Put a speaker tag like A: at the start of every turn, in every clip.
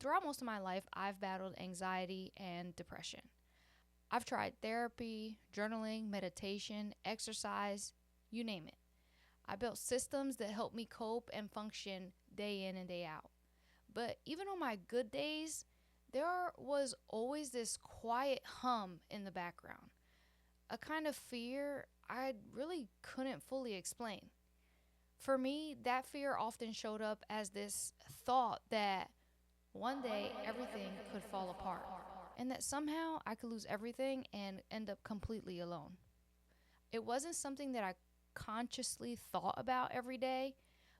A: Throughout most of my life, I've battled anxiety and depression. I've tried therapy, journaling, meditation, exercise, you name it. I built systems that help me cope and function day in and day out. But even on my good days, there was always this quiet hum in the background, a kind of fear I really couldn't fully explain. For me, that fear often showed up as this thought that one day everything could fall apart and that somehow I could lose everything and end up completely alone. It wasn't something that I consciously thought about every day,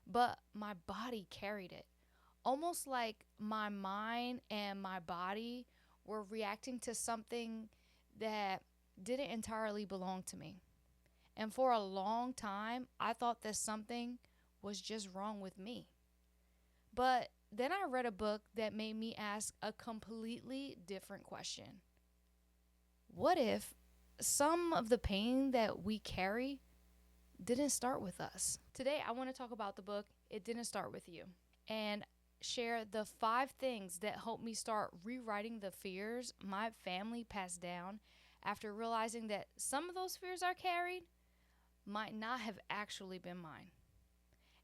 A: but my body carried it. Almost like my mind and my body were reacting to something that didn't entirely belong to me. And for a long time, I thought that something was just wrong with me. But then I read a book that made me ask a completely different question. What if some of the pain that we carry didn't start with us? Today, I want to talk about the book It Didn't Start With You and share the 5 things that helped me start rewriting the fears my family passed down after realizing that some of those fears I carried might not have actually been mine.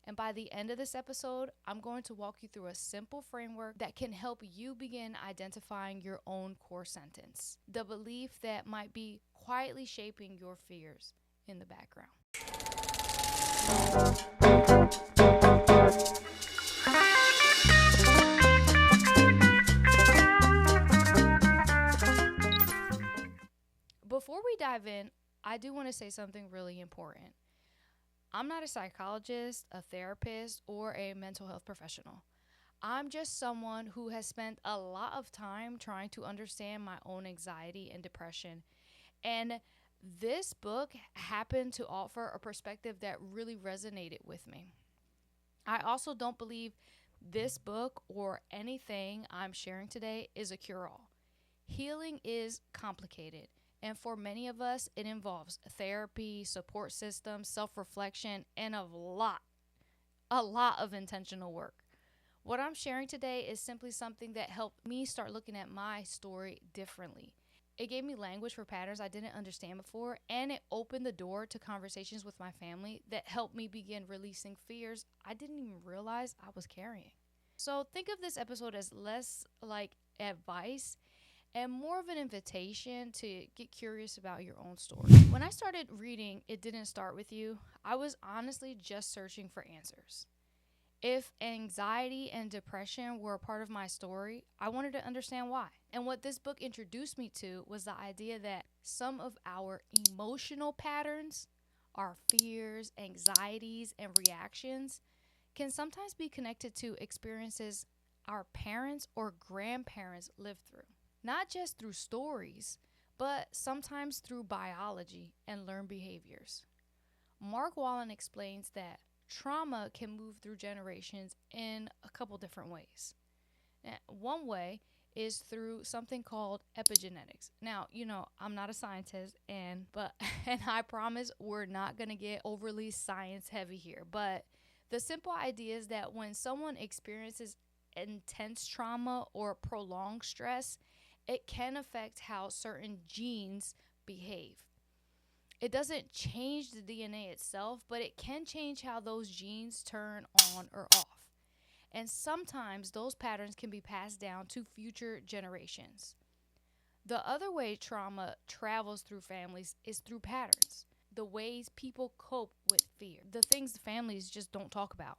A: And by the end of this episode, I'm going to walk you through a simple framework that can help you begin identifying your own core sentence, the belief that might be quietly shaping your fears in the background. Before we dive in, I do want to say something really important. I'm not a psychologist, a therapist, or a mental health professional. I'm just someone who has spent a lot of time trying to understand my own anxiety and depression. And this book happened to offer a perspective that really resonated with me. I also don't believe this book or anything I'm sharing today is a cure all. Healing is complicated. And for many of us, it involves therapy, support systems, self reflection, and a lot of intentional work. What I'm sharing today is simply something that helped me start looking at my story differently. It gave me language for patterns I didn't understand before, and it opened the door to conversations with my family that helped me begin releasing fears I didn't even realize I was carrying. So think of this episode as less like advice and more of an invitation to get curious about your own story. When I started reading It Didn't Start With You, I was honestly just searching for answers. If anxiety and depression were a part of my story, I wanted to understand why. And what this book introduced me to was the idea that some of our emotional patterns, our fears, anxieties, and reactions can sometimes be connected to experiences our parents or grandparents lived through. Not just through stories, but sometimes through biology and learned behaviors. Mark Wolynn explains that trauma can move through generations in a couple different ways. One way is through something called epigenetics. Now, I'm not a scientist but and I promise we're not going to get overly science heavy here, but the simple idea is that when someone experiences intense trauma or prolonged stress, it can affect how certain genes behave. It doesn't change the DNA itself, but it can change how those genes turn on or off. And sometimes those patterns can be passed down to future generations. The other way trauma travels through families is through patterns, the ways people cope with fear, the things families just don't talk about,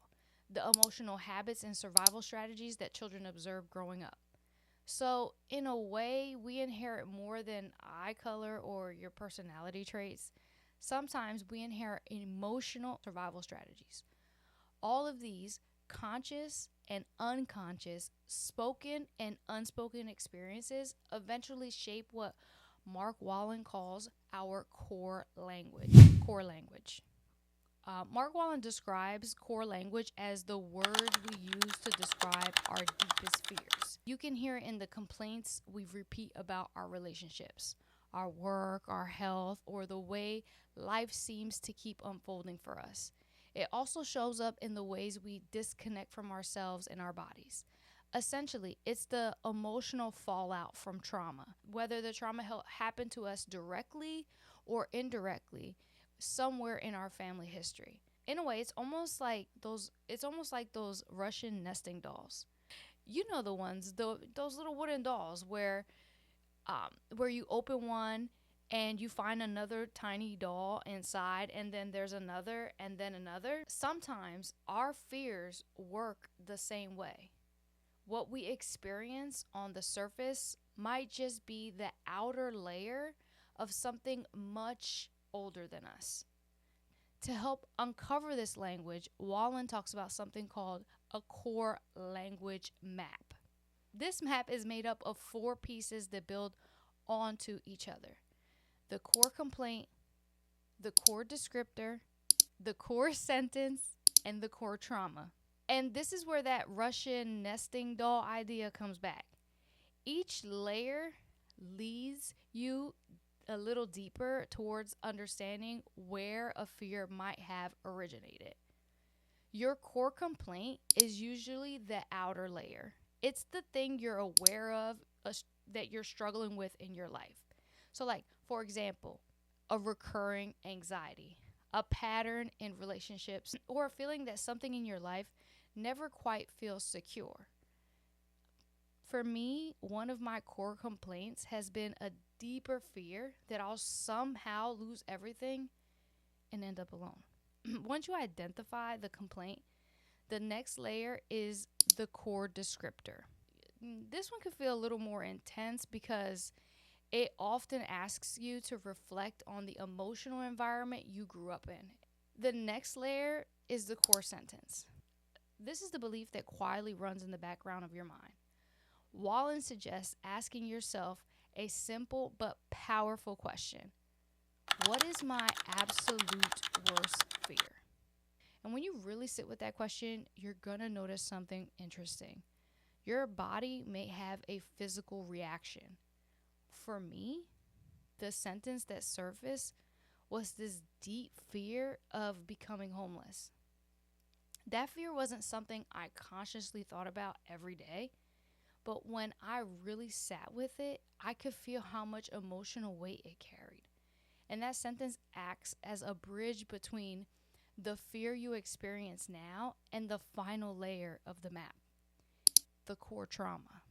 A: the emotional habits and survival strategies that children observe growing up. So, in a way, we inherit more than eye color or your personality traits. Sometimes we inherit emotional survival strategies. All of these conscious and unconscious, spoken and unspoken experiences eventually shape what Mark Wolynn calls our core language. Core language. Mark Wolynn describes core language as the words we use to describe our deepest fears. You can hear it in the complaints we repeat about our relationships, our work, our health, or the way life seems to keep unfolding for us. It also shows up in the ways we disconnect from ourselves and our bodies. Essentially, it's the emotional fallout from trauma, whether the trauma happened to us directly or indirectly somewhere in our family history. In a way, it's almost like those Russian nesting dolls. You know the ones, those little wooden dolls where you open one and you find another tiny doll inside, and then there's another and then another. Sometimes our fears work the same way. What we experience on the surface might just be the outer layer of something much older than us. To help uncover this language, Wolynn talks about something called a core language map. This map is made up of four pieces that build onto each other: the core complaint, the core descriptor, the core sentence, and the core trauma. And this is where that Russian nesting doll idea comes back. Each layer leads you a little deeper towards understanding where a fear might have originated. Your core complaint is usually the outer layer. It's the thing you're aware of that you're struggling with in your life. So, like, for example, a recurring anxiety, a pattern in relationships, or a feeling that something in your life never quite feels secure. For me, one of my core complaints has been a deeper fear that I'll somehow lose everything and end up alone. Once you identify the complaint, the next layer is the core descriptor. This one could feel a little more intense because it often asks you to reflect on the emotional environment you grew up in. The next layer is the core sentence. This is the belief that quietly runs in the background of your mind. Wolynn suggests asking yourself a simple but powerful question: what is my absolute worst fear? And when you really sit with that question, you're going to notice something interesting. Your body may have a physical reaction. For me, the sentence that surfaced was this deep fear of becoming homeless. That fear wasn't something I consciously thought about every day, but when I really sat with it, I could feel how much emotional weight it carried. And that sentence acts as a bridge between the fear you experience now and the final layer of the map: the core trauma.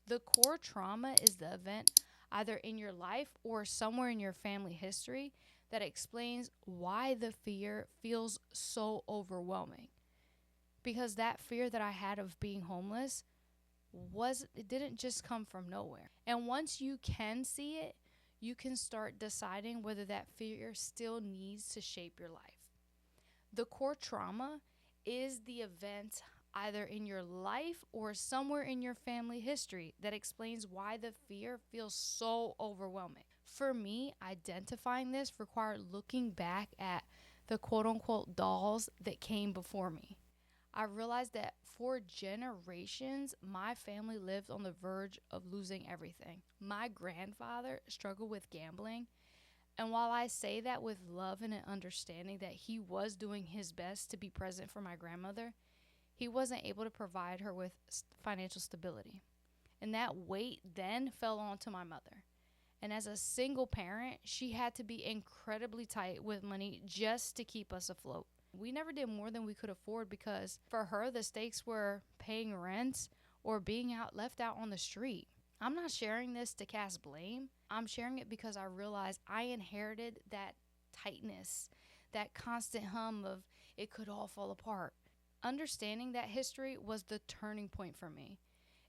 A: The core trauma is the event either in your life or somewhere in your family history that explains why the fear feels so overwhelming. Because that fear that I had of being homeless it didn't just come from nowhere. And once you can see it, you can start deciding whether that fear still needs to shape your life. The core trauma is the event either in your life or somewhere in your family history that explains why the fear feels so overwhelming. For me, identifying this required looking back at the quote unquote dolls that came before me. I realized that for generations, my family lived on the verge of losing everything. My grandfather struggled with gambling, and while I say that with love and an understanding that he was doing his best to be present for my grandmother, he wasn't able to provide her with financial stability. And that weight then fell onto my mother. And as a single parent, she had to be incredibly tight with money just to keep us afloat. We never did more than we could afford because for her, the stakes were paying rent or being left out on the street. I'm not sharing this to cast blame. I'm sharing it because I realized I inherited that tightness, that constant hum of it could all fall apart. Understanding that history was the turning point for me.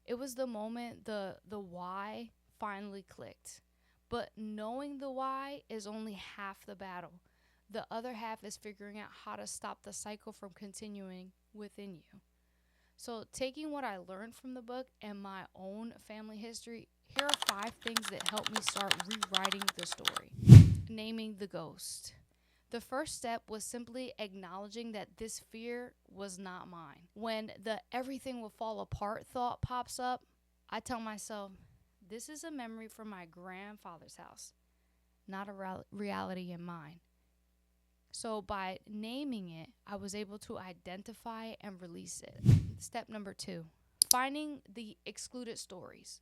A: It was the moment the why finally clicked. But knowing the why is only half the battle. The other half is figuring out how to stop the cycle from continuing within you. So, taking what I learned from the book and my own family history, here are 5 things that helped me start rewriting the story. Naming the ghost. The first step was simply acknowledging that this fear was not mine. When the everything will fall apart thought pops up, I tell myself, this is a memory from my grandfather's house, not a reality in mine. So by naming it, I was able to identify and release it. Step number 2, finding the excluded stories.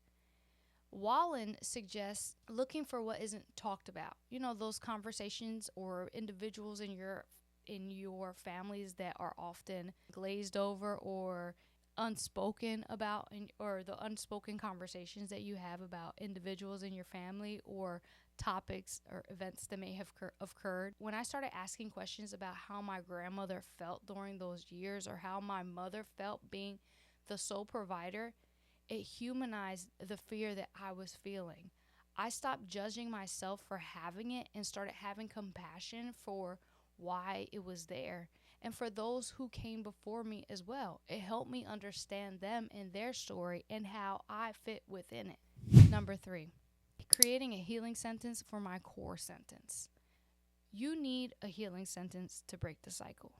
A: Wolynn suggests looking for what isn't talked about. You know, those conversations or individuals in your families that are often glazed over or unspoken about, or the unspoken conversations that you have about individuals in your family or topics or events that may have occurred. When I started asking questions about how my grandmother felt during those years or how my mother felt being the sole provider, it humanized the fear that I was feeling. I stopped judging myself for having it and started having compassion for why it was there and for those who came before me as well. It helped me understand them and their story and how I fit within it. Number 3, creating a healing sentence for my core sentence. You need a healing sentence to break the cycle.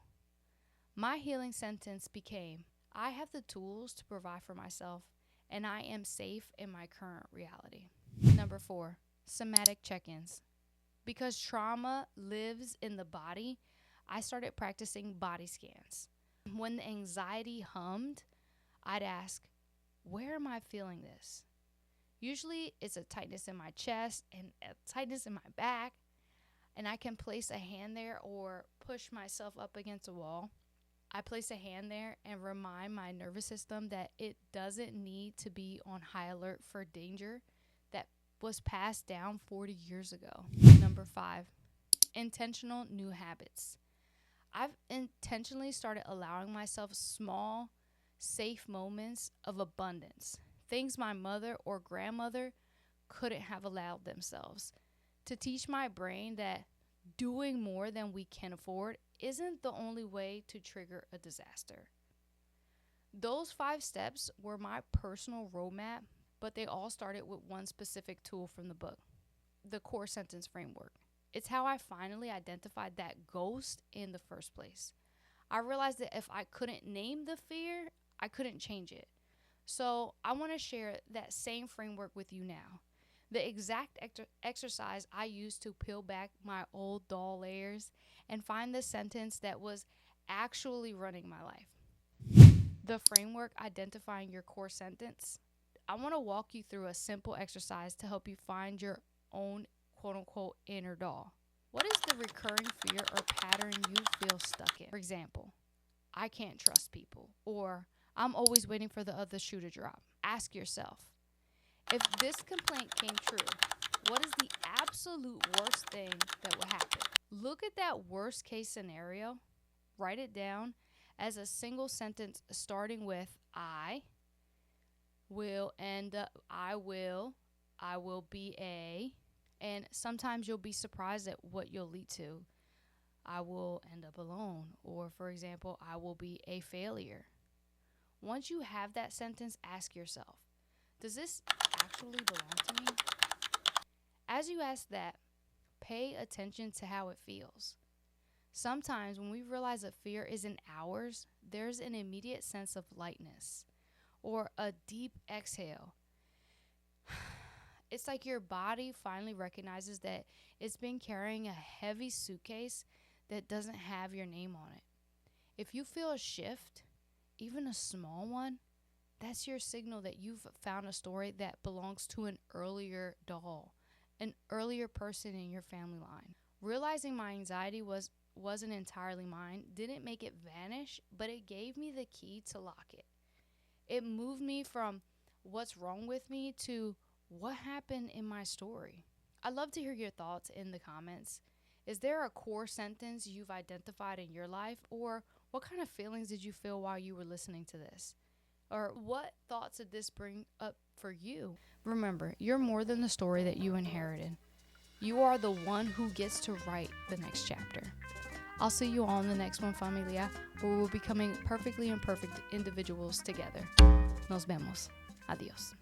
A: My healing sentence became, I have the tools to provide for myself and I am safe in my current reality. Number 4, somatic check-ins. Because trauma lives in the body, I started practicing body scans. When the anxiety hummed, I'd ask, where am I feeling this? Usually it's a tightness in my chest and a tightness in my back, and I can place a hand there or push myself up against a wall. I place a hand there and remind my nervous system that it doesn't need to be on high alert for danger that was passed down 40 years ago. Number 5, intentional new habits. I've intentionally started allowing myself small, safe moments of abundance, things my mother or grandmother couldn't have allowed themselves, to teach my brain that doing more than we can afford isn't the only way to trigger a disaster. Those 5 steps were my personal roadmap, but they all started with one specific tool from the book, the core sentence framework. It's how I finally identified that ghost in the first place. I realized that if I couldn't name the fear, I couldn't change it. So I want to share that same framework with you now. The exact exercise I used to peel back my old doll layers and find the sentence that was actually running my life. The framework identifying your core sentence. I want to walk you through a simple exercise to help you find your own quote-unquote inner doll. What is the recurring fear or pattern you feel stuck in? For example, I can't trust people, or I'm always waiting for the other shoe to drop. Ask yourself, if this complaint came true, what is the absolute worst thing that will happen? Look at that worst case scenario, write it down as a single sentence starting with I will be a, and sometimes you'll be surprised at what you'll lead to. I will end up alone, or for example, I will be a failure. Once you have that sentence, ask yourself, does this actually belong to me? As you ask that, pay attention to how it feels. Sometimes when we realize that fear isn't ours, there's an immediate sense of lightness or a deep exhale. It's like your body finally recognizes that it's been carrying a heavy suitcase that doesn't have your name on it. If you feel a shift, even a small one, that's your signal that you've found a story that belongs to an earlier doll, an earlier person in your family line. Realizing my anxiety wasn't entirely mine didn't make it vanish, but it gave me the key to lock it. It moved me from what's wrong with me to what happened in my story. I'd love to hear your thoughts in the comments. Is there a core sentence you've identified in your life, or what kind of feelings did you feel while you were listening to this? Or what thoughts did this bring up for you? Remember, you're more than the story that you inherited. You are the one who gets to write the next chapter. I'll see you all in the next one, familia, where we'll be becoming perfectly imperfect individuals together. Nos vemos. Adios.